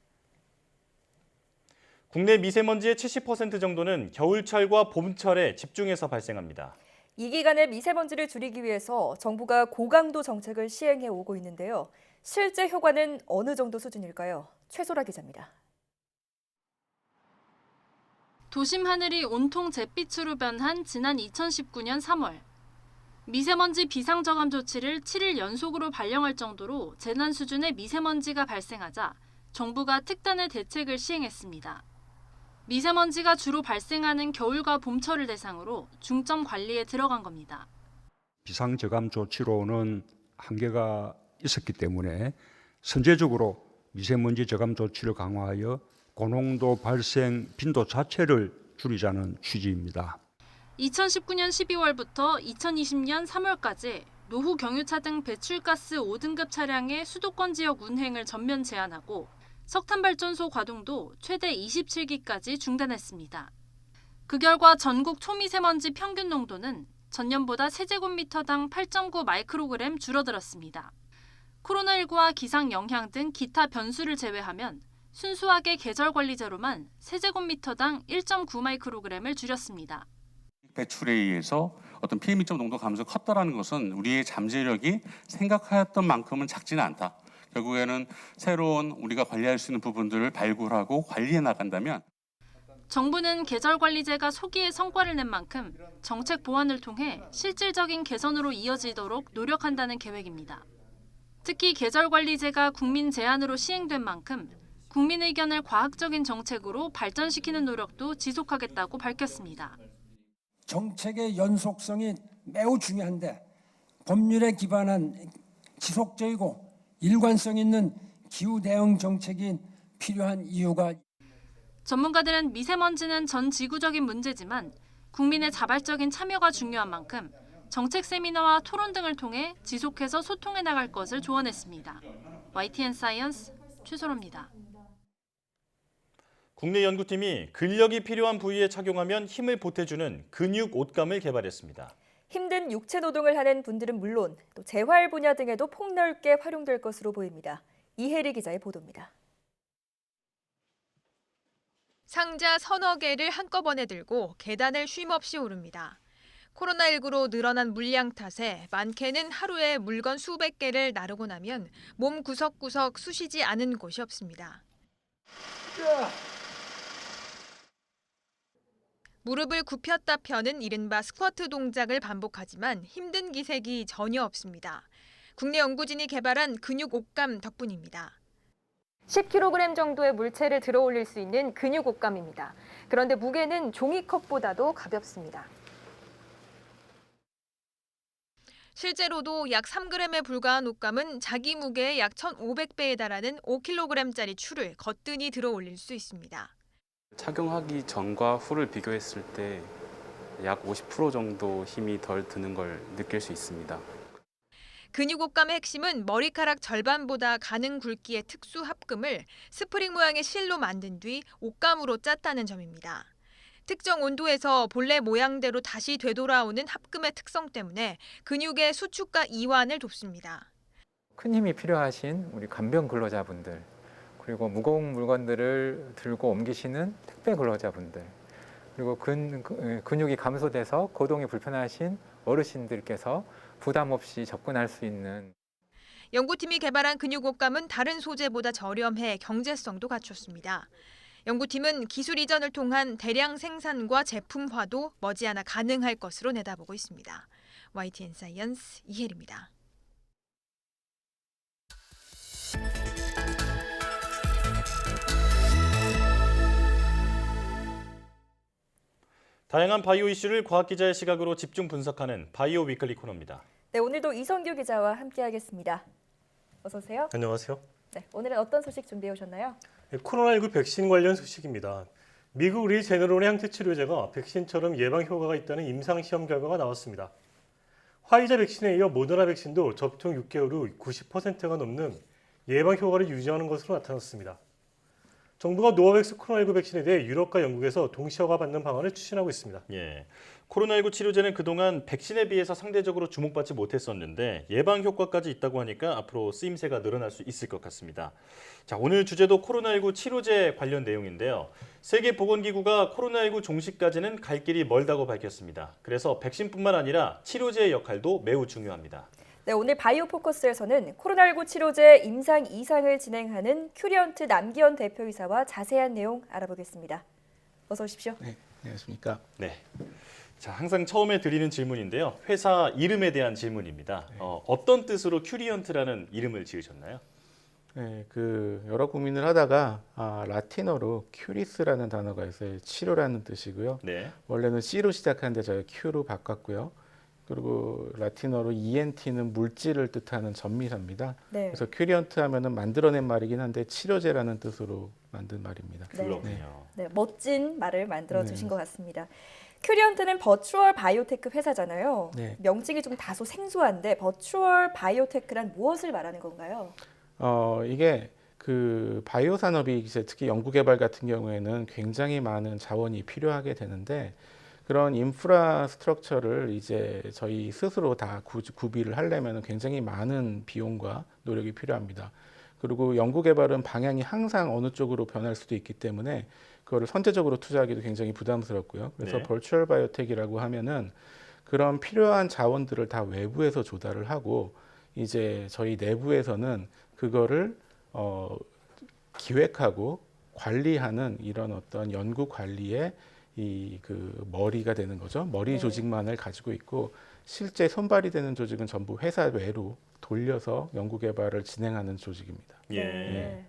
국내 미세먼지의 70% 정도는 겨울철과 봄철에 집중해서 발생합니다. 이 기간에 미세먼지를 줄이기 위해서 정부가 고강도 정책을 시행해 오고 있는데요. 실제 효과는 어느 정도 수준일까요? 최소라 기자입니다. 도심 하늘이 온통 잿빛으로 변한 지난 2019년 3월. 미세먼지 비상저감 조치를 7일 연속으로 발령할 정도로 재난 수준의 미세먼지가 발생하자 정부가 특단의 대책을 시행했습니다. 미세먼지가 주로 발생하는 겨울과 봄철을 대상으로 중점 관리에 들어간 겁니다. 비상저감 조치로는 한계가 있었기 때문에 선제적으로 미세먼지 저감 조치를 강화하여 고농도 발생 빈도 자체를 줄이자는 취지입니다. 2019년 12월부터 2020년 3월까지 노후 경유차 등 배출가스 5등급 차량의 수도권 지역 운행을 전면 제한하고 석탄발전소 가동도 최대 27기까지 중단했습니다. 그 결과 전국 초미세먼지 평균 농도는 전년보다 세제곱미터당 8.9 마이크로그램 줄어들었습니다. 코로나19와 기상 영향 등 기타 변수를 제외하면 순수하게 계절관리제로만 세제곱미터당 1.9 마이크로그램을 줄였습니다. 배출에 의해서 어떤 PM2.5 농도 감소가 컸다라는 것은 우리의 잠재력이 생각하였던 만큼은 작지는 않다. 결국에는 새로운 우리가 관리할 수 있는 부분들을 발굴하고 관리해 나간다면 정부는 계절관리제가 소기의 성과를 낸 만큼 정책 보완을 통해 실질적인 개선으로 이어지도록 노력한다는 계획입니다. 특히 계절관리제가 국민 제안으로 시행된 만큼 국민 의견을 과학적인 정책으로 발전시키는 노력도 지속하겠다고 밝혔습니다. 정책의 연속성이 매우 중요한데 법률에 기반한 지속적이고 일관성 있는 기후 대응 정책이 필요한 이유가 전문가들은 미세먼지는 전 지구적인 문제지만 국민의 자발적인 참여가 중요한 만큼 정책 세미나와 토론 등을 통해 지속해서 소통해 나갈 것을 조언했습니다. YTN 사이언스 최소로입니다. 국내 연구팀이 근력이 필요한 부위에 착용하면 힘을 보태주는 근육 옷감을 개발했습니다. 힘든 육체 노동을 하는 분들은 물론 또 재활 분야 등에도 폭넓게 활용될 것으로 보입니다. 이혜리 기자의 보도입니다. 상자 서너 개를 한꺼번에 들고 계단을 쉼없이 오릅니다. 코로나19로 늘어난 물량 탓에 많게는 하루에 물건 수백 개를 나르고 나면 몸 구석구석 쑤시지 않은 곳이 없습니다. 무릎을 굽혔다 펴는 이른바 스쿼트 동작을 반복하지만 힘든 기색이 전혀 없습니다. 국내 연구진이 개발한 근육 옷감 덕분입니다. 10kg 정도의 물체를 들어 올릴 수 있는 근육 옷감입니다. 그런데 무게는 종이컵보다도 가볍습니다. 실제로도 약 3g에 불과한 옷감은 자기 무게의 약 1,500배에 달하는 5kg짜리 추를 거뜬히 들어 올릴 수 있습니다. 착용하기 전과 후를 비교했을 때 약 50% 정도 힘이 덜 드는 걸 느낄 수 있습니다. 근육 옷감의 핵심은 머리카락 절반보다 가는 굵기의 특수 합금을 스프링 모양의 실로 만든 뒤 옷감으로 짰다는 점입니다. 특정 온도에서 본래 모양대로 다시 되돌아오는 합금의 특성 때문에 근육의 수축과 이완을 돕습니다. 큰 힘이 필요하신 우리 간병 근로자분들, 그리고 무거운 물건들을 들고 옮기시는 택배 근로자분들, 그리고 근육이 감소돼서 거동이 불편하신 어르신들께서 부담 없이 접근할 수 있는. 연구팀이 개발한 근육 옷감은 다른 소재보다 저렴해 경제성도 갖췄습니다. 연구팀은 기술 이전을 통한 대량 생산과 제품화도 머지않아 가능할 것으로 내다보고 있습니다. YTN 사이언스 이혜리입니다. 다양한 바이오 이슈를 과학 기자의 시각으로 집중 분석하는 바이오 위클리 코너입니다. 네, 오늘도 이성규 기자와 함께하겠습니다. 어서 오세요. 안녕하세요. 네, 오늘은 어떤 소식 준비해 오셨나요? 코로나19 백신 관련 소식입니다. 미국 리제너론의 항체치료제가 백신처럼 예방 효과가 있다는 임상시험 결과가 나왔습니다. 화이자 백신에 이어 모더나 백신도 접종 6개월 후 90%가 넘는 예방 효과를 유지하는 것으로 나타났습니다. 정부가 노바백스 코로나19 백신에 대해 유럽과 영국에서 동시 허가받는 방안을 추진하고 있습니다. 예, 코로나19 치료제는 그동안 백신에 비해서 상대적으로 주목받지 못했었는데 예방 효과까지 있다고 하니까 앞으로 쓰임새가 늘어날 수 있을 것 같습니다. 자, 오늘 주제도 코로나19 치료제 관련 내용인데요. 세계보건기구가 코로나19 종식까지는 갈 길이 멀다고 밝혔습니다. 그래서 백신뿐만 아니라 치료제의 역할도 매우 중요합니다. 네, 오늘 바이오 포커스에서는 코로나19 치료제 임상 2상을 진행하는 큐리언트 남기현 대표이사와 자세한 내용 알아보겠습니다. 어서 오십시오. 네, 안녕하십니까. 네. 자, 항상 처음에 드리는 질문인데요. 회사 이름에 대한 질문입니다. 어떤 뜻으로 큐리언트라는 이름을 지으셨나요? 네, 여러 고민을 하다가 라틴어로 큐리스라는 단어가 있어요. 치료라는 뜻이고요. 네. 원래는 C로 시작하는데 저희가 Q로 바꿨고요. 그리고 라틴어로 ENT는 물질을 뜻하는 전미사입니다. 네. 그래서 큐리언트 하면은 만들어낸 말이긴 한데 치료제라는 뜻으로 만든 말입니다. 그렇군요. 네, 멋진 말을 만들어 주신 것 같습니다. 큐리언트는 버추얼 바이오테크 회사잖아요. 네. 명칭이 좀 다소 생소한데 버추얼 바이오테크란 무엇을 말하는 건가요? 이게 바이오 산업이 이제 특히 연구개발 같은 경우에는 굉장히 많은 자원이 필요하게 되는데 그런 인프라스트럭처를 이제 저희 스스로 다 구비를 하려면 굉장히 많은 비용과 노력이 필요합니다. 그리고 연구개발은 방향이 항상 어느 쪽으로 변할 수도 있기 때문에 그거를 선제적으로 투자하기도 굉장히 부담스럽고요. 그래서 네. 버추얼 바이오텍이라고 하면은 그런 필요한 자원들을 다 외부에서 조달을 하고 이제 저희 내부에서는 그거를 기획하고 관리하는 이런 어떤 연구 관리의 그 머리가 되는 거죠. 머리 네. 조직만을 가지고 있고 실제 손발이 되는 조직은 전부 회사 외로 돌려서 연구 개발을 진행하는 조직입니다. 예.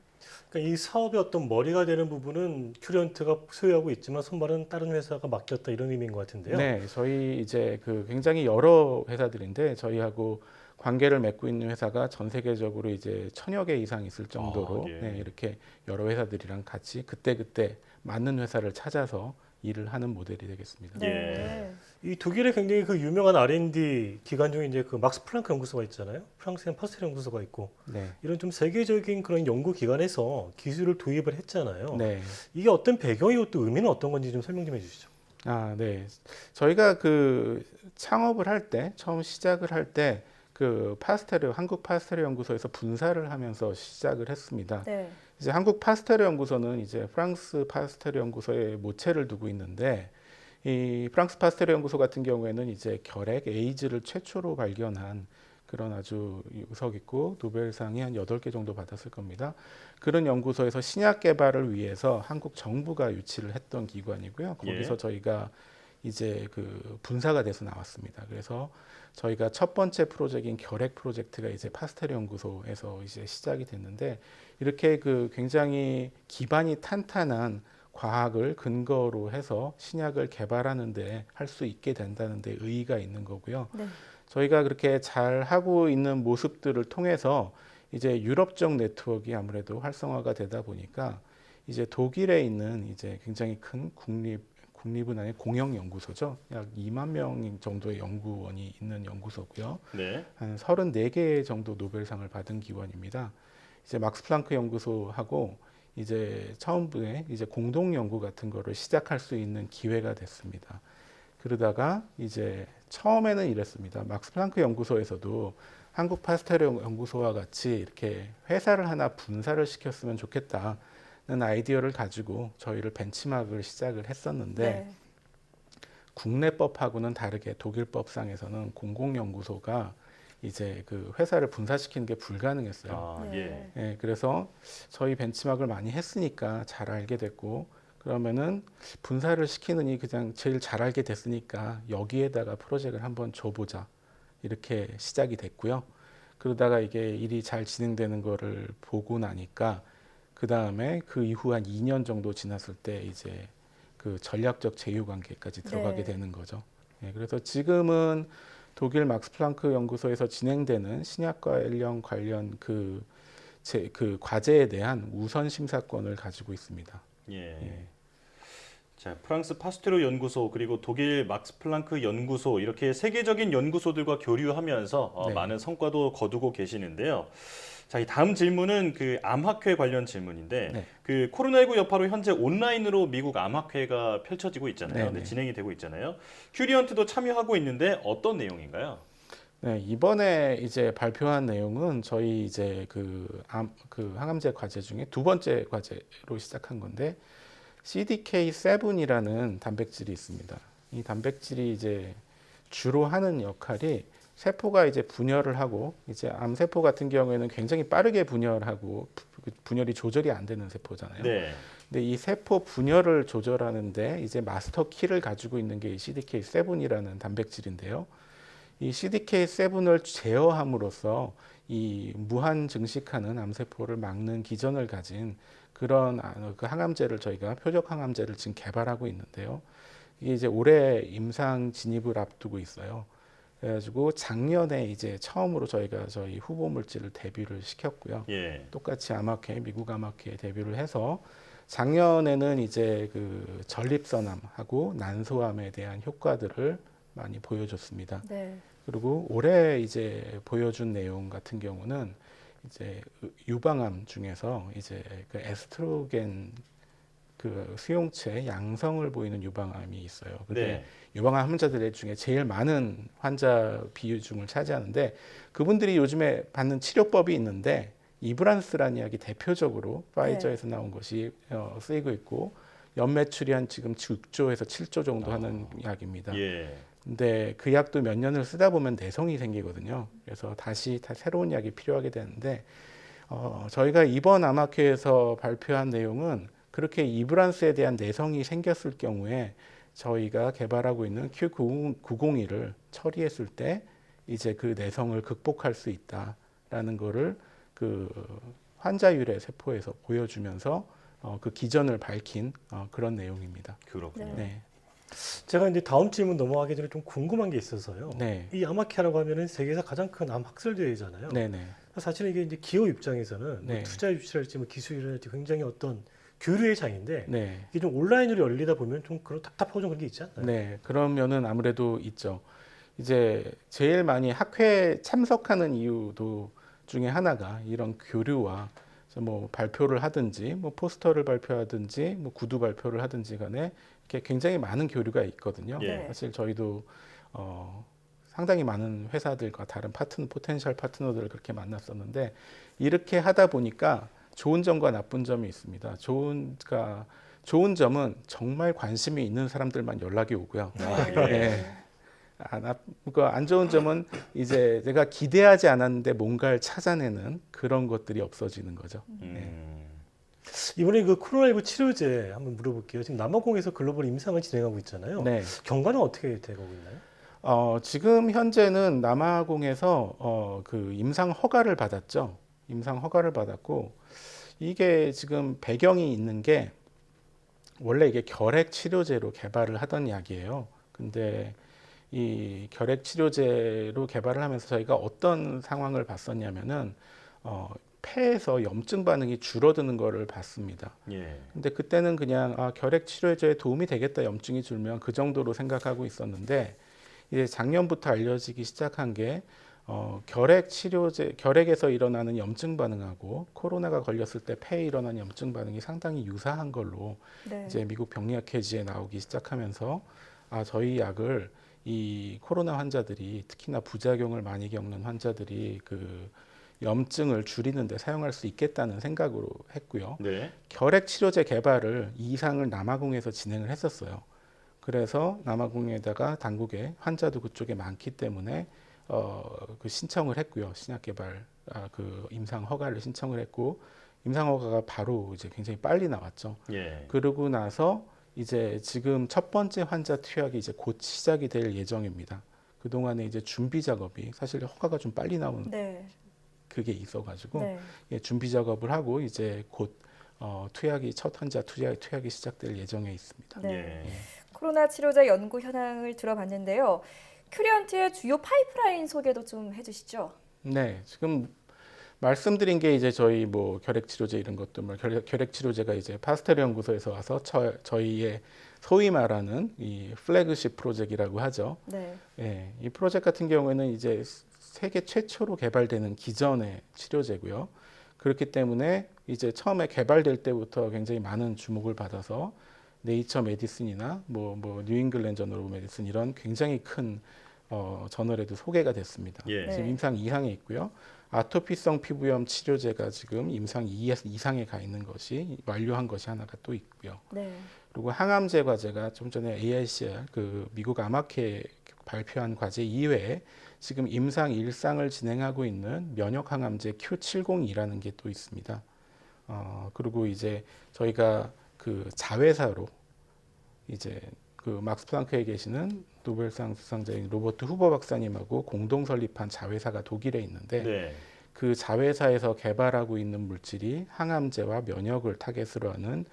그러니까 이 사업의 어떤 머리가 되는 부분은 큐리언트가 소유하고 있지만 손발은 다른 회사가 맡겼다 이런 의미인 것 같은데요. 네, 저희 이제 그 굉장히 여러 회사들인데 저희하고 관계를 맺고 있는 회사가 전 세계적으로 이제 1000여 개 이상 있을 정도로 예. 네, 이렇게 여러 회사들이랑 같이 그때그때 맞는 회사를 찾아서 일을 하는 모델이 되겠습니다. 예. 이 독일에 굉장히 그 유명한 R&D 기관 중에 이제 그 막스 플랑크 연구소가 있잖아요. 프랑스엔 파스텔 연구소가 있고 네. 이런 좀 세계적인 그런 연구 기관에서 기술을 도입을 했잖아요. 네. 이게 어떤 배경이고 또 의미는 어떤 건지 좀 설명 좀 해주시죠. 아, 네. 저희가 그 창업을 할 때, 처음 시작을 할 때 그 파스테르 한국 파스테르 연구소에서 분사를 하면서 시작을 했습니다. 네. 이제 한국 파스테르 연구소는 이제 프랑스 파스테르 연구소에 모체를 두고 있는데 이 프랑스 파스테르 연구소 같은 경우에는 이제 결핵 에이즈를 최초로 발견한 그런 아주 유석 있고 노벨상이 한 8개 정도 받았을 겁니다. 그런 연구소에서 신약 개발을 위해서 한국 정부가 유치를 했던 기관이고요. 거기서 예. 저희가 이제 그 분사가 돼서 나왔습니다. 그래서 저희가 첫 번째 프로젝트인 결핵 프로젝트가 이제 파스테르 연구소에서 이제 시작이 됐는데 이렇게 그 굉장히 기반이 탄탄한 과학을 근거로 해서 신약을 개발하는데 할 수 있게 된다는 데 의의가 있는 거고요. 네. 저희가 그렇게 잘 하고 있는 모습들을 통해서 이제 유럽적 네트워크가 아무래도 활성화가 되다 보니까 이제 독일에 있는 이제 굉장히 큰 국립은 아닌 공영 연구소죠. 약 2만 명 정도의 연구원이 있는 연구소고요. 네. 한 34개 정도 노벨상을 받은 기관입니다. 이제 막스 플랑크 연구소하고 이제 처음부에 이제 공동 연구 같은 거를 시작할 수 있는 기회가 됐습니다. 그러다가 이제 처음에는 이랬습니다. 막스 플랑크 연구소에서도 한국 파스테르 연구소와 같이 이렇게 회사를 하나 분사를 시켰으면 좋겠다는 아이디어를 가지고 저희를 벤치마크를 시작을 했었는데 네. 국내법하고는 다르게 독일법상에서는 공공연구소가 이제 그 회사를 분사시키는 게 불가능했어요. 아, 예. 예, 그래서 저희 벤치마크를 많이 했으니까 잘 알게 됐고 그러면은 분사를 시키느니 그냥 제일 잘 알게 됐으니까 여기에다가 프로젝트를 한번 줘보자 이렇게 시작이 됐고요. 그러다가 이게 일이 잘 진행되는 거를 보고 나니까 그 다음에 그 이후 한 2년 정도 지났을 때 이제 그 전략적 제휴 관계까지 들어가게 네. 되는 거죠. 예, 그래서 지금은 독일 막스 플랑크 연구소에서 진행되는 신약과 L형 관련 그 과제에 대한 우선 심사권을 가지고 있습니다. 예. 자, 프랑스 파스테르 연구소 그리고 독일 막스 플랑크 연구소 이렇게 세계적인 연구소들과 교류하면서 네. 많은 성과도 거두고 계시는데요. 자, 이 다음 질문은 그 암학회 관련 질문인데 네. 그 코로나19 여파로 현재 온라인으로 미국 암학회가 펼쳐지고 있잖아요. 네, 네. 진행이 되고 있잖아요. 큐리언트도 참여하고 있는데 어떤 내용인가요? 네, 이번에 이제 발표한 내용은 저희 이제 그 항암제 과제 중에 두 번째 과제로 시작한 건데 CDK7이라는 단백질이 있습니다. 이 단백질이 이제 주로 하는 역할이 세포가 이제 분열을 하고 이제 암세포 같은 경우에는 굉장히 빠르게 분열하고 분열이 조절이 안 되는 세포잖아요. 네. 근데 이 세포 분열을 조절하는데 이제 마스터 키를 가지고 있는 게 이 CDK7이라는 단백질인데요. 이 CDK7을 제어함으로써 이 무한 증식하는 암세포를 막는 기전을 가진 그런 그 항암제를 저희가 표적 항암제를 지금 개발하고 있는데요. 이게 이제 올해 임상 진입을 앞두고 있어요. 그래가지고 작년에 이제 처음으로 저희가 저희 후보 물질을 데뷔를 시켰고요. 예. 똑같이 암학회, 미국 암학회에 데뷔를 해서 작년에는 이제 그 전립선암하고 난소암에 대한 효과들을 많이 보여줬습니다. 네. 그리고 올해 이제 보여준 내용 같은 경우는 이제 유방암 중에서 이제 그 에스트로겐 그 수용체 양성을 보이는 유방암이 있어요. 근데 네. 유방암 환자들 중에 제일 많은 환자 비중을 차지하는데 그분들이 요즘에 받는 치료법이 있는데 이브란스라는 약이 대표적으로 파이저에서 나온 것이 쓰이고 있고 연매출이 한 지금 6조에서 7조 정도 하는 약입니다. 예. 근데 그 약도 몇 년을 쓰다 보면 내성이 생기거든요. 그래서 다시 새로운 약이 필요하게 되는데 저희가 이번 암학회에서 발표한 내용은 그렇게 이브란스에 대한 내성이 생겼을 경우에 저희가 개발하고 있는 Q901을 처리했을 때 이제 그 내성을 극복할 수 있다라는 거를 그 환자 유래 세포에서 보여주면서 그 기전을 밝힌 그런 내용입니다. 그렇군요. 네. 제가 이제 다음 질문 넘어가기 전에 좀 궁금한 게 있어서요. 네. 이 암학회라고 하면은 세계에서 가장 큰 암 학술 대회잖아요. 네네. 사실은 이게 이제 기업 입장에서는 네. 뭐 투자 유치랄지 뭐 기술이랄지 굉장히 어떤 교류의 장인데 네. 이게 좀 온라인으로 열리다 보면 좀 그런 답답하고 좀 그런 게 있지 않나요? 네, 그러면은 아무래도 있죠. 이제 제일 많이 학회에 참석하는 이유도 중에 하나가 이런 교류와 뭐 발표를 하든지 뭐 포스터를 발표하든지 뭐 구두 발표를 하든지 간에 이렇게 굉장히 많은 교류가 있거든요. 예. 사실 저희도 상당히 많은 회사들과 다른 포텐셜 파트너들을 그렇게 만났었는데 이렇게 하다 보니까 좋은 점과 나쁜 점이 있습니다. 좋은 점은 정말 관심이 있는 사람들만 연락이 오고요. 네. 안 좋은 점은 이제 내가 기대하지 않았는데 뭔가를 찾아내는 그런 것들이 없어지는 거죠. 네. 이번에 그 코로나19 치료제 한번 물어볼게요. 지금 남아공에서 글로벌 임상을 진행하고 있잖아요. 네. 경과는 어떻게 되고 있나요? 지금 현재는 남아공에서 그 임상 허가를 받았죠. 임상 허가를 받았고 이게 지금 배경이 있는 게 원래 이게 결핵 치료제로 개발을 하던 약이에요. 근데 이 결핵 치료제로 개발을 하면서 저희가 어떤 상황을 봤었냐면은 폐에서 염증 반응이 줄어드는 거를 봤습니다. 예. 근데 그때는 그냥 결핵 치료제에 도움이 되겠다, 염증이 줄면 그 정도로 생각하고 있었는데 이제 작년부터 알려지기 시작한 게 결핵 치료제, 결핵에서 일어나는 염증 반응하고 코로나가 걸렸을 때 폐에 일어나는 염증 반응이 상당히 유사한 걸로 네. 이제 미국 병리학회지에 나오기 시작하면서 저희 약을 이 코로나 환자들이 특히나 부작용을 많이 겪는 환자들이 그 염증을 줄이는데 사용할 수 있겠다는 생각으로 했고요. 네. 결핵 치료제 개발을 이상을 남아공에서 진행을 했었어요. 그래서 남아공에다가 당국에 환자도 그쪽에 많기 때문에 그 신청을 했고요. 신약 개발 그 임상 허가를 신청을 했고 임상 허가가 바로 이제 굉장히 빨리 나왔죠. 예. 그러고 나서 이제 지금 첫 번째 환자 투약이 이제 곧 시작이 될 예정입니다. 그 동안에 이제 준비 작업이 사실 허가가 좀 빨리 나오는 네. 그게 있어가지고 네. 준비 작업을 하고 이제 곧 첫 환자 투약이 시작될 예정에 있습니다. 네. 예. 코로나 치료제 연구 현황을 들어봤는데요. 큐리언트의 주요 파이프라인 소개도 좀 해주시죠. 네, 지금 말씀드린 게 이제 저희 뭐 결핵 치료제 이런 것도 결핵 치료제가 이제 파스텔 연구소에서 와서 저희의 소위 말하는 이 플래그십 프로젝트라고 하죠. 네. 예, 이 프로젝트 같은 경우에는 이제 세계 최초로 개발되는 기존의 치료제고요. 그렇기 때문에 이제 처음에 개발될 때부터 굉장히 많은 주목을 받아서 네이처 메디슨이나 뭐 뉴잉글랜드 저널 오브 메디슨 이런 굉장히 큰 저널에도 소개가 됐습니다. 예. 지금 임상 2상에 있고요. 아토피성 피부염 치료제가 지금 임상 2상에 가 있는 것이 완료한 것이 하나가 또 있고요. 네. 그리고 항암제 과제가 좀 전에 AICR 그 미국 암학회 발표한 과제 이외에 지금 임상 1상을 진행하고 있는 면역 항암제 Q702라는 게 또 있습니다. 그리고 이제 저희가 그 자회사로 이제 그 막스 플랑크에 계시는 노벨상 수상자인 로버트 후버 박사님하고 공동 설립한 자회사가 독일에 있는데 네. 그 자회사에서 개발하고 있는 물질이 항암제와 면역을 타겟으로 하는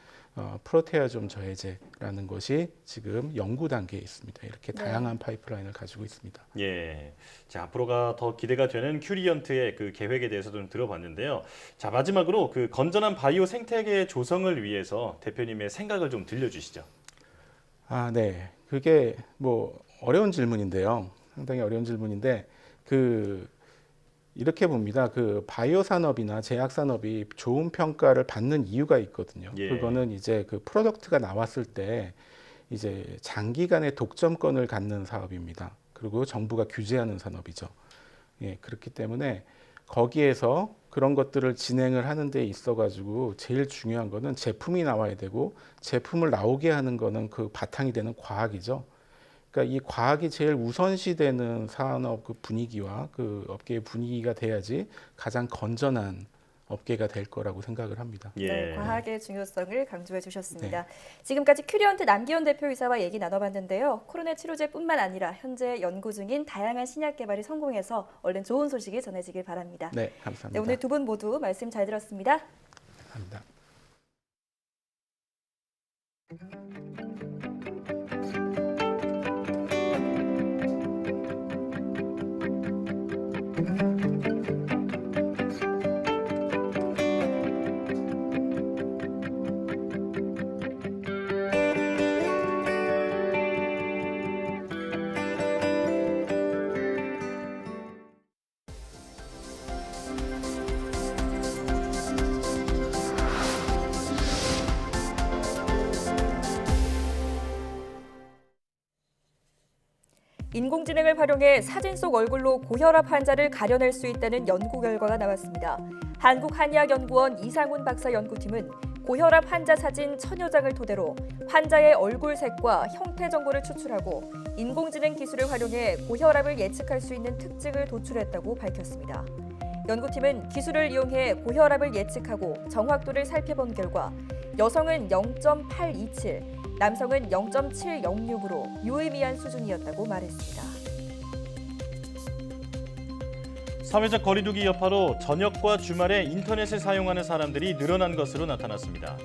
프로테아좀 저해제라는 것이 지금 연구 단계에 있습니다. 이렇게 네. 다양한 파이프라인을 가지고 있습니다. 예. 자, 앞으로가 더 기대가 되는 큐리언트의 그 계획에 대해서 좀 들어봤는데요. 자, 마지막으로 그 건전한 바이오 생태계 조성을 위해서 대표님의 생각을 좀 들려주시죠. 네. 그게 뭐 어려운 질문인데요. 상당히 어려운 질문인데 이렇게 봅니다. 그 바이오 산업이나 제약 산업이 좋은 평가를 받는 이유가 있거든요. 예. 그거는 이제 그 프로덕트가 나왔을 때 이제 장기간의 독점권을 갖는 사업입니다. 그리고 정부가 규제하는 산업이죠. 예, 그렇기 때문에 거기에서 그런 것들을 진행을 하는 데 있어가지고 제일 중요한 거는 제품이 나와야 되고, 제품을 나오게 하는 거는 그 바탕이 되는 과학이죠. 그러니까 이 과학이 제일 우선시되는 산업 그 분위기와 그 업계의 분위기가 돼야지 가장 건전한 업계가 될 거라고 생각을 합니다. 네, 과학의 중요성을 강조해 주셨습니다. 네. 지금까지 큐리언트 남기현 대표이사와 얘기 나눠봤는데요. 코로나 치료제뿐만 아니라 현재 연구 중인 다양한 신약 개발이 성공해서 얼른 좋은 소식이 전해지길 바랍니다. 네, 감사합니다. 네, 오늘 두 분 모두 말씀 잘 들었습니다. 감사합니다. 인공지능을 활용해 사진 속 얼굴로 고혈압 환자를 가려낼 수 있다는 연구 결과가 나왔습니다. 한국한의학연구원 이상훈 박사 연구팀은 고혈압 환자 사진 1000여 장을 토대로 환자의 얼굴색과 형태 정보를 추출하고 인공지능 기술을 활용해 고혈압을 예측할 수 있는 특징을 도출했다고 밝혔습니다. 연구팀은 기술을 이용해 고혈압을 예측하고 정확도를 살펴본 결과 여성은 0.827, 남성은 0.706으로 유의미한 수준이었다고 말했습니다. 사회적 거리두기 여파로 저녁과 주말에 인터넷을 사용하는 사람들이 늘어난 것으로 나타났습니다.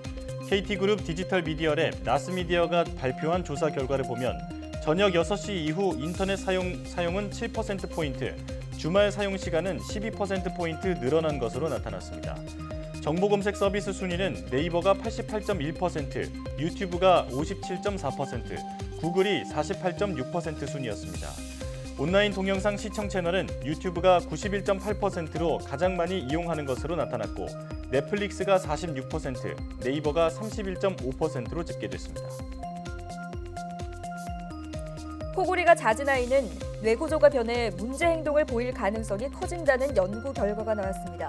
KT그룹 디지털 미디어랩 나스미디어가 발표한 조사 결과를 보면 저녁 6시 이후 인터넷 사용은 7%포인트, 주말 사용 시간은 12%포인트 늘어난 것으로 나타났습니다. 정보검색 서비스 순위는 네이버가 88.1%, 유튜브가 57.4%, 구글이 48.6% 순이었습니다. 온라인 동영상 시청 채널은 유튜브가 91.8%로 가장 많이 이용하는 것으로 나타났고 넷플릭스가 46%, 네이버가 31.5%로 집계됐습니다. 코골이가 잦은 아이는 뇌구조가 변해 문제 행동을 보일 가능성이 커진다는 연구 결과가 나왔습니다.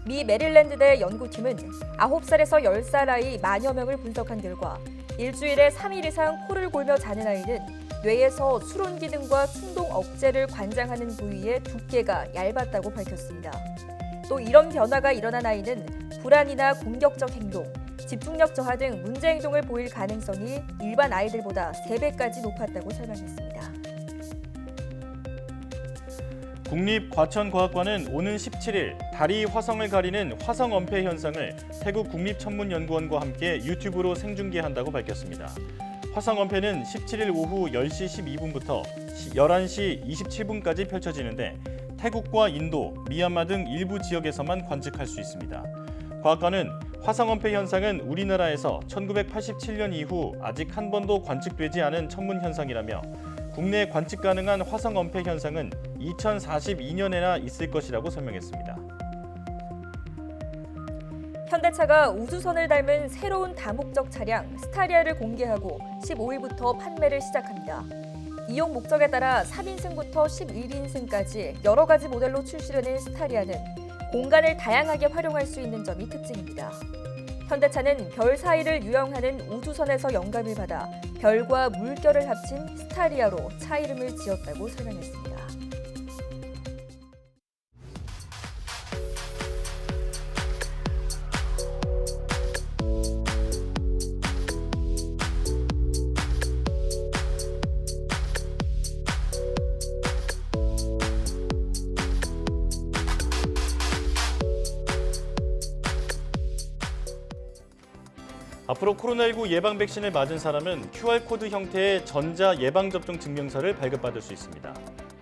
미 메릴랜드대 연구팀은 9살에서 10살 아이 만여 명을 분석한 결과 일주일에 3일 이상 코를 골며 자는 아이는 뇌에서 추론 기능과 충동 억제를 관장하는 부위의 두께가 얇았다고 밝혔습니다. 또 이런 변화가 일어난 아이는 불안이나 공격적 행동, 집중력 저하 등 문제 행동을 보일 가능성이 일반 아이들보다 3배까지 높았다고 설명했습니다. 국립과천과학관은 오는 17일 달이 화성을 가리는 화성 엄폐 현상을 태국 국립천문연구원과 함께 유튜브로 생중계한다고 밝혔습니다. 화성 엄폐는 17일 오후 10시 12분부터 11시 27분까지 펼쳐지는데 태국과 인도, 미얀마 등 일부 지역에서만 관측할 수 있습니다. 과학관은 화성 엄폐 현상은 우리나라에서 1987년 이후 아직 한 번도 관측되지 않은 천문 현상이라며 국내 관측 가능한 화성 엄폐 현상은 2042년에나 있을 것이라고 설명했습니다. 현대차가 우주선을 닮은 새로운 다목적 차량 스타리아를 공개하고 15일부터 판매를 시작합니다. 이용 목적에 따라 3인승부터 11인승까지 여러 가지 모델로 출시되는 스타리아는 공간을 다양하게 활용할 수 있는 점이 특징입니다. 현대차는 별 사이를 유영하는 우주선에서 영감을 받아 별과 물결을 합친 스타리아로 차 이름을 지었다고 설명했습니다. 앞으로 코로나19 예방 백신을 맞은 사람은 QR코드 형태의 전자 예방접종 증명서를 발급받을 수 있습니다.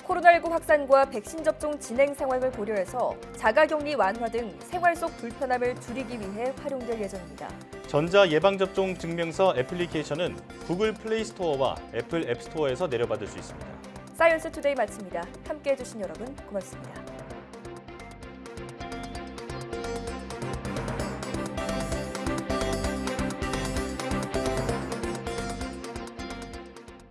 코로나19 확산과 백신 접종 진행 상황을 고려해서 자가격리 완화 등 생활 속 불편함을 줄이기 위해 활용될 예정입니다. 전자 예방접종 증명서 애플리케이션은 구글 플레이 스토어와 애플 앱 스토어에서 내려받을 수 있습니다. 사이언스 투데이 마칩니다. 함께해 주신 여러분 고맙습니다.